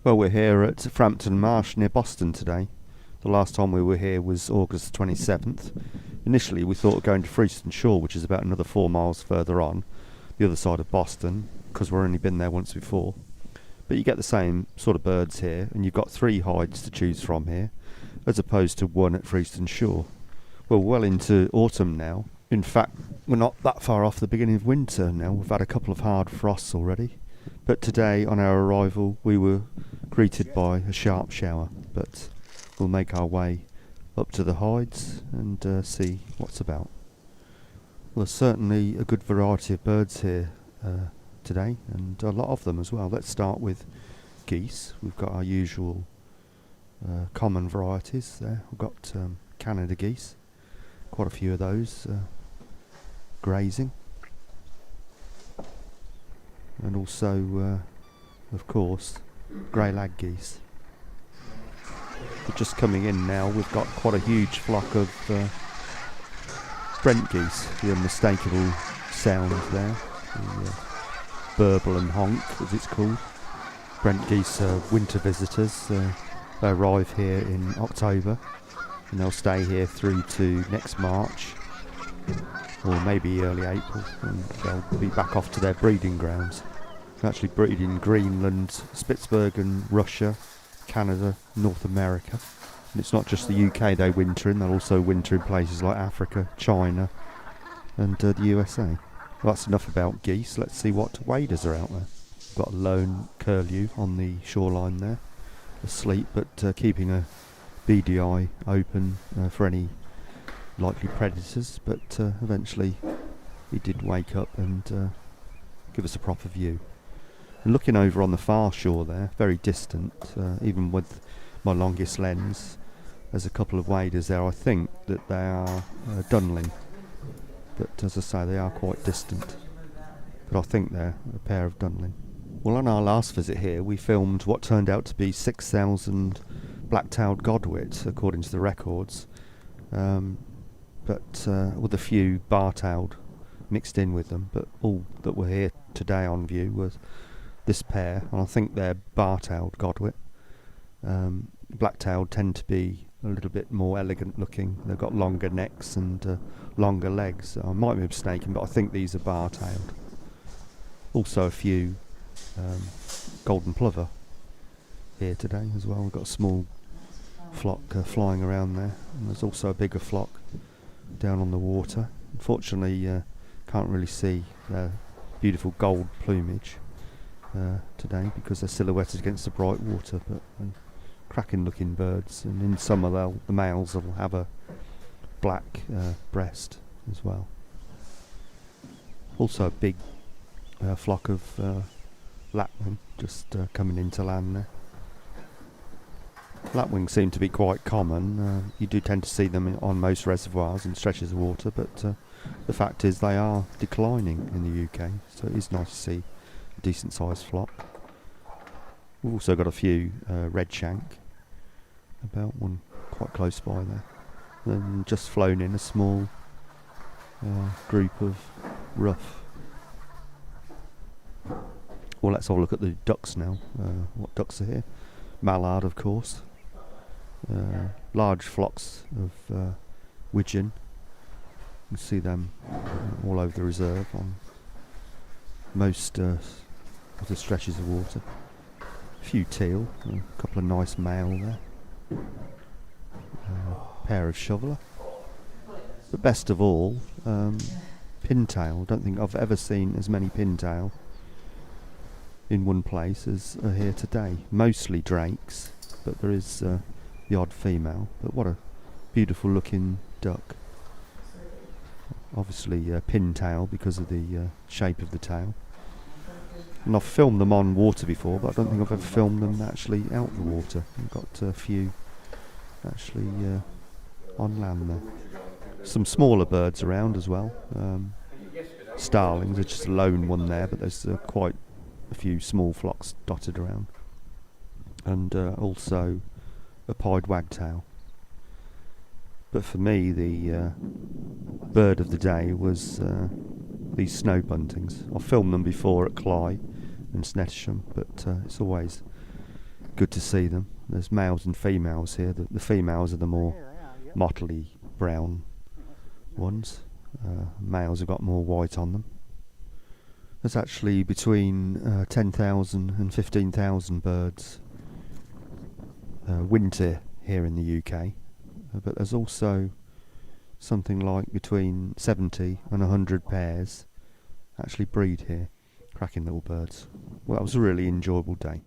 Well, we're here at Frampton Marsh near Boston today. The last time we were here was August 27th. Initially we thought of going to Frampton Shore, which is about another 4 miles further on, the other side of Boston, because we've only been there once before. But you get the same sort of birds here, and you've got 3 hides to choose from here, as opposed to 1 at Frampton Shore. We're well into autumn now. In fact, we're not that far off the beginning of winter now. We've had a couple of hard frosts already. But today, on our arrival, we were greeted by a sharp shower. But we'll make our way up to the hides and see what's about. Well, there's certainly a good variety of birds here today, and a lot of them as well. Let's start with geese. We've got our usual common varieties there. We've got Canada geese, quite a few of those grazing. And also, of course, grey lag geese. We're just coming in now. We've got quite a huge flock of Brent geese, the unmistakable sound there, the burble and honk as it's called. Brent geese are winter visitors. They arrive here in October and they'll stay here through to next March or maybe early April, and they'll be back off to their breeding grounds. They actually breed in Greenland, Spitsbergen, Russia, Canada, North America. And it's not just the UK they winter in, they'll also winter in places like Africa, China and the USA. Well, that's enough about geese. Let's see what waders are out there. Got a lone curlew on the shoreline there, asleep but keeping a beady eye open for any likely predators, but eventually he did wake up and give us a proper view. And looking over on the far shore there, very distant, even with my longest lens, there's a couple of waders there. I think that they are dunlin, but as I say, they are quite distant. But I think they're a pair of dunlin. Well, on our last visit here, we filmed what turned out to be 6,000 black-tailed godwit, according to the records, but with a few bar-tailed mixed in with them. But all that were here today on view was this pair, and I think they're bar-tailed godwit. Black-tailed tend to be a little bit more elegant looking. They've got longer necks and longer legs. I might be mistaken, but I think these are bar-tailed. Also a few golden plover here today as well. We've got a small flock flying around there, and there's also a bigger flock down on the water. Unfortunately, can't really see their beautiful gold plumage today because they're silhouetted against the bright water, but cracking looking birds, and in summer the males will have a black breast as well. Also a big flock of lapwing just coming into land there. Lapwings seem to be quite common. You do tend to see them on most reservoirs and stretches of water, but the fact is they are declining in the UK, so it is nice to see a decent sized flock. We've also got a few red shank, about one quite close by there. Then just flown in a small group of ruff. Well, let's have a look at the ducks now. What ducks are here? Mallard, of course. Large flocks of widgeon. You can see them all over the reserve on most of the stretches of water. A few teal, a couple of nice male there. Pair of shoveler. But best of all, pintail. I don't think I've ever seen as many pintail in one place as are here today. Mostly drakes, but there is the odd female. But what a beautiful looking duck. Obviously pintail because of the shape of the tail. And I've filmed them on water before, but I don't think I've ever filmed them actually out of the water. I've got a few actually on land there. Some smaller birds around as well. Starlings, there's just a lone one there, but there's quite a few small flocks dotted around. And also a pied wagtail. But for me, the bird of the day was these snow buntings. I've filmed them before at Clyde and Snettisham, but it's always good to see them. There's males and females here. The females are the more mottly brown ones. Males have got more white on them. There's actually between 10,000 and 15,000 birds winter here in the UK, but there's also something like between 70 and 100 pairs actually breed here. Cracking little birds. Well, that was a really enjoyable day.